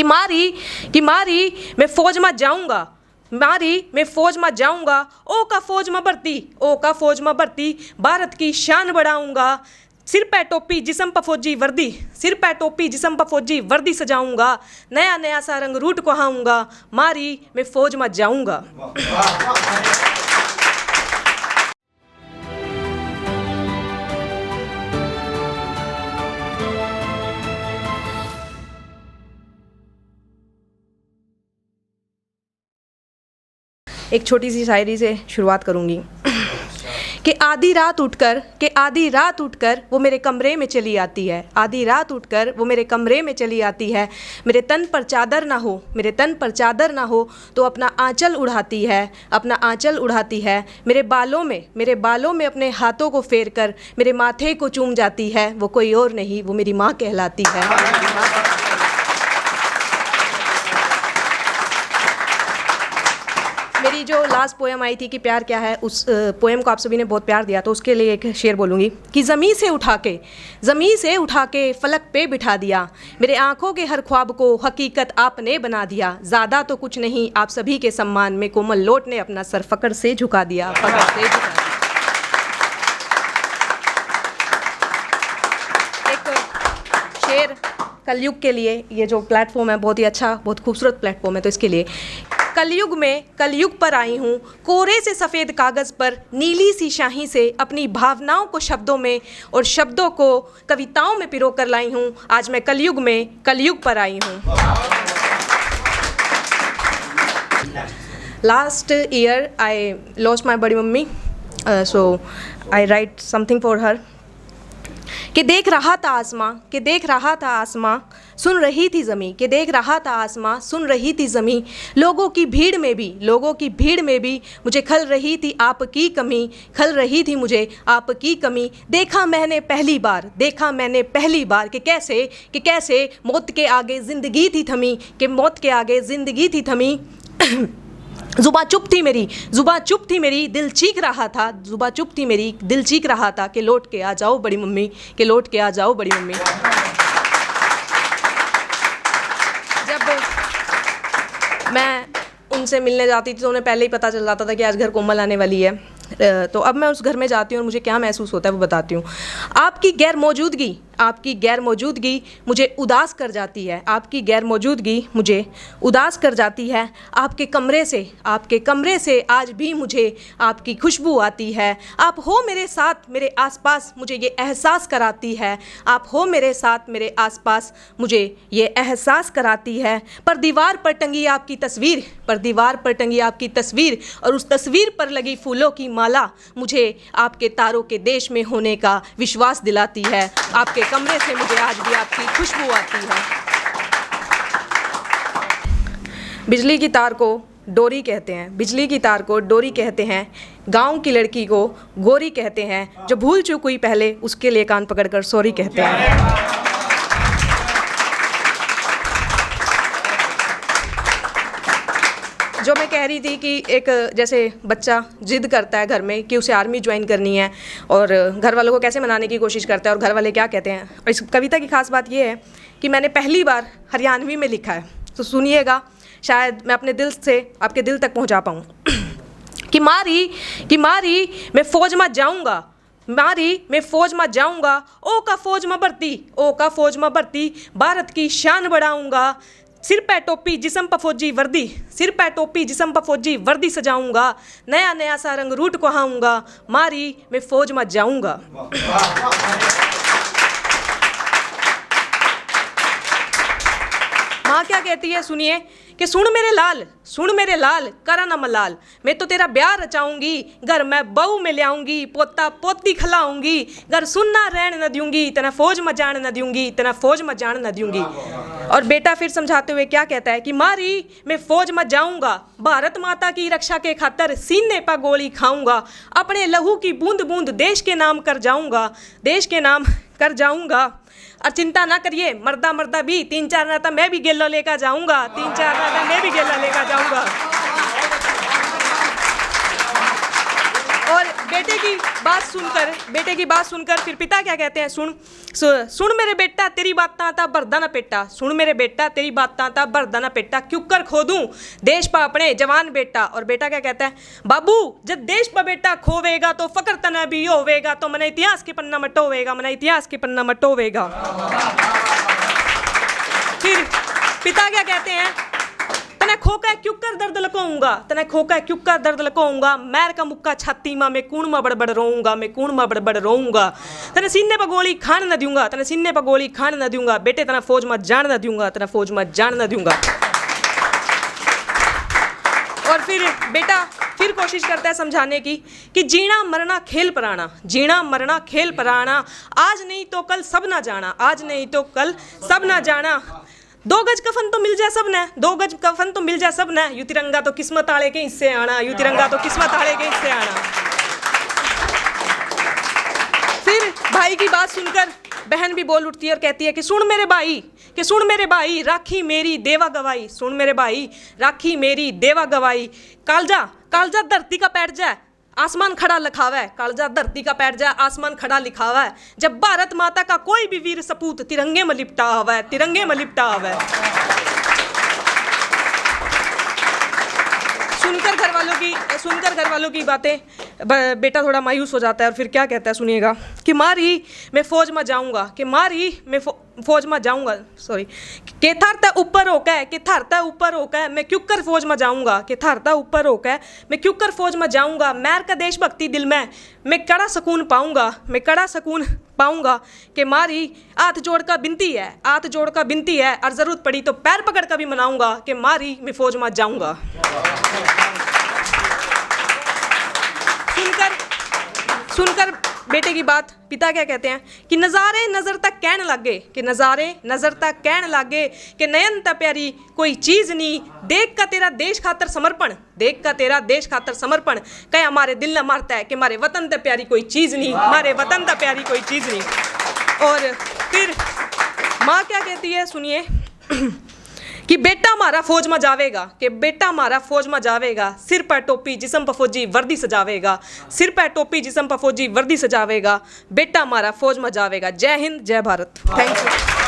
कि मारी मैं फौज में जाऊंगा, मारी मैं फौज में जाऊंगा, ओ का फौज में भर्ती, ओ का फौज में भर्ती, भारत की शान बढ़ाऊंगा, सिर पे टोपी जिस्म पर फौजी वर्दी, सिर पे टोपी जिस्म पर फौजी वर्दी सजाऊंगा, नया नया सा रंग रूट को हाऊंगा, मारी मैं फौज में जाऊंगा। एक छोटी सी शायरी से शुरुआत करूंगी कि आधी रात उठकर वो मेरे कमरे में चली आती है, आधी रात उठकर वो मेरे कमरे में चली आती है, मेरे तन पर चादर ना हो, मेरे तन पर चादर ना हो तो अपना आंचल उड़ाती है, अपना आंचल उड़ाती है, मेरे बालों में अपने हाथों को फेर कर मेरे माथे को चूम जाती है, वो कोई और नहीं वो मेरी माँ कहलाती है। मेरी जो लास्ट पोएम आई थी कि प्यार क्या है, उस पोएम को आप सभी ने बहुत प्यार दिया तो उसके लिए एक शेर बोलूँगी कि ज़मीं से उठा के फलक पे बिठा दिया, मेरे आँखों के हर ख्वाब को हकीकत आपने बना दिया, ज़्यादा तो कुछ नहीं आप सभी के सम्मान में कोमल लोट ने अपना सर फ़क्र से झुका दिया, फ़क्र से झुका दिया। एक शेर कलयुग के लिए, ये जो प्लेटफॉर्म है बहुत ही अच्छा, बहुत खूबसूरत प्लेटफॉर्म है, तो इसके लिए कलयुग पर आई हूँ, कोरे से सफ़ेद कागज़ पर नीली सी शाही से अपनी भावनाओं को शब्दों में और शब्दों को कविताओं में पिरो कर लाई हूँ, आज मैं कलयुग पर आई हूँ। Last year I lost my बड़ी mummy, so I write something for her कि देख रहा था आसमां सुन रही थी ज़मीं, कि देख रहा था आसमां सुन रही थी ज़मीं, लोगों की भीड़ में भी मुझे खल रही थी आपकी कमी, देखा मैंने पहली बार कि कैसे मौत के आगे ज़िंदगी थी थमी, जुबां चुप थी मेरी दिल चीख रहा था कि लौट के आ जाओ बड़ी मम्मी, जब मैं उनसे मिलने जाती थी तो उन्हें पहले ही पता चल जाता था कि आज घर कोमल आने वाली है, तो अब मैं उस घर में जाती हूँ और मुझे क्या महसूस होता है वो बताती हूँ। आपकी गैर मौजूदगी मुझे उदास कर जाती है, आपके कमरे से आज भी मुझे आपकी खुशबू आती है, आप हो मेरे साथ मेरे आसपास मुझे ये एहसास कराती है, पर दीवार पर टंगी आपकी तस्वीर और उस तस्वीर पर लगी फूलों की माला मुझे आपके तारों के देश में होने का विश्वास दिलाती है, आपके कमरे से मुझे आज भी आपकी खुशबू आती है। बिजली की तार को डोरी कहते हैं, गांव की लड़की को गोरी कहते हैं, जो भूल चूक हुई पहले उसके लिए कान पकड़कर सॉरी कहते हैं। जो मैं कह रही थी कि एक जैसे बच्चा जिद करता है घर में कि उसे आर्मी ज्वाइन करनी है और घर वालों को कैसे मनाने की कोशिश करता है और घर वाले क्या कहते हैं, और इस कविता की खास बात ये है कि मैंने पहली बार हरियाणवी में लिखा है, तो सुनिएगा, शायद मैं अपने दिल से आपके दिल तक पहुंचा पाऊँ। कि मारी मैं फौज में जाऊंगा, ओ का फौज में भर्ती, भारत की शान बढ़ाऊंगा, सिर पे टोपी जिस्म पर फौजी वर्दी सजाऊंगा, नया नया सा रंग रूट को हाऊंगा, मारी मैं फौज में जाऊंगा। माँ क्या कहती है सुनिए कि सुन मेरे लाल करा न मलाल, मैं तो तेरा ब्याह रचाऊंगी, घर मैं बहू में ले आऊंगी, पोता पोती खिलाऊंगी, घर सुनना रहन न दूंगी, तना फौज में जान न दूंगी। और बेटा फिर समझाते हुए क्या कहता है कि मारी मैं फौज में जाऊंगा, भारत माता की रक्षा के खातिर सीने पर गोली खाऊंगा, अपने लहू की बूंद बूंद देश के नाम कर जाऊंगा। और चिंता ना करिए मर्दा भी 3-4 नाता मैं भी गेलो लेकर जाऊंगा, और बेटे की बात सुनकर फिर पिता क्या कहते हैं, सुन मेरे बेटा तेरी बातां ता भरदा ना पेटा, सुन मेरे बेटा तेरी बातां ता भरदा ना पेटा, क्यों कर खोदूं देश पा अपने जवान बेटा। और बेटा क्या कहता है, बाबू जब देश पा बेटा खोवेगा तो फकर तना भी होवेगा, तो मने इतिहास के पन्ना मटोवेगा, मने इतिहास के पन्ना मटोवेगा। फिर पिता क्या कहते हैं, तने खोका क्यों कर दर्द लकोऊंगा, तने खोका क्यों कर दर्द लकोऊंगा, मैर का मुक्का छाती मां मैं कूण में बड़बड़ रोऊंगा, मैं कूण में बड़बड़ रोऊंगा, तने सीने पर गोली खान न दूंगा, तने सीने पर गोली खान न दूंगा, बेटे तना फौज में जान न दूंगा, तना फौज में जान न दूंगा। और फिर बेटा फिर कोशिश करता है समझाने की कि जीना मरना खेल पराना, जीना मरना खेल पराना, आज नहीं तो कल सब ना जाना, आज नहीं तो कल सब ना जाना, 2 गज कफन तो मिल जाए सब ने, 2 गज कफन तो मिल जाए सब ने, यू तिरंगा तो किस्मत आले के हिस्से आना, यू तिरंगा तो किस्मत आले के हिस्से आना। फिर भाई की बात सुनकर बहन भी बोल उठती है और कहती है कि सुन मेरे भाई राखी मेरी देवा गवाई, सुन मेरे भाई राखी मेरी देवा गवाई, कालजा धरती का पैर जाए आसमान खड़ा लिखावा है, कालजा धरती का पैर जाए आसमान खड़ा लिखावा है, जब भारत माता का कोई भी वीर सपूत तिरंगे में लिपटा हुआ है, तिरंगे में लिपटा हुआ है। सुनकर घर वालों की बातें बेटा थोड़ा मायूस हो जाता है और फिर क्या कहता है सुनिएगा, कि मारी मैं फौज में जाऊंगा, कि मारी मैं फौज में जाऊंगा, सॉरी, के थारता ऊपर होकर, कि थारता ऊपर होकर मैं क्यों कर फौज में जाऊंगा, कि थारता ऊपर होकर मैं क्यों कर फौज में जाऊंगा, मैर का देशभक्ति दिल में मैं कड़ा सुकून पाऊंगा, मैं कड़ा सुकून पाऊंगा, कि मारी हाथ जोड़ का बिनती है, हाथ जोड़ का बिनती है, और जरूरत पड़ी तो पैर पकड़ कर भी मनाऊंगा, कि मारी मैं फौज में जाऊंगा। सुनकर बेटे की बात पिता क्या कहते हैं, कि नज़ारे नज़र तक कहने लगे, कि नज़ारे नज़र तक कहने लगे, कि नयन ता प्यारी कोई चीज़ नहीं, देख का तेरा देश खातर समर्पण, देख का तेरा देश खातर समर्पण, कहीं हमारे दिल न मारता है कि हमारे वतन ता प्यारी कोई चीज़ नहीं, हमारे वतन ता प्यारी कोई चीज़ नहीं। और फिर माँ क्या कहती है सुनिए, कि बेटा हमारा फौज में जावेगा, कि बेटा हमारा फौज में जावेगा, सिर पर टोपी जिस्म पर फौजी वर्दी सजावेगा, सिर पर टोपी जिस्म पर फौजी वर्दी सजावेगा, बेटा हमारा फौज में जावेगा। जय हिंद जय भारत। Thank you.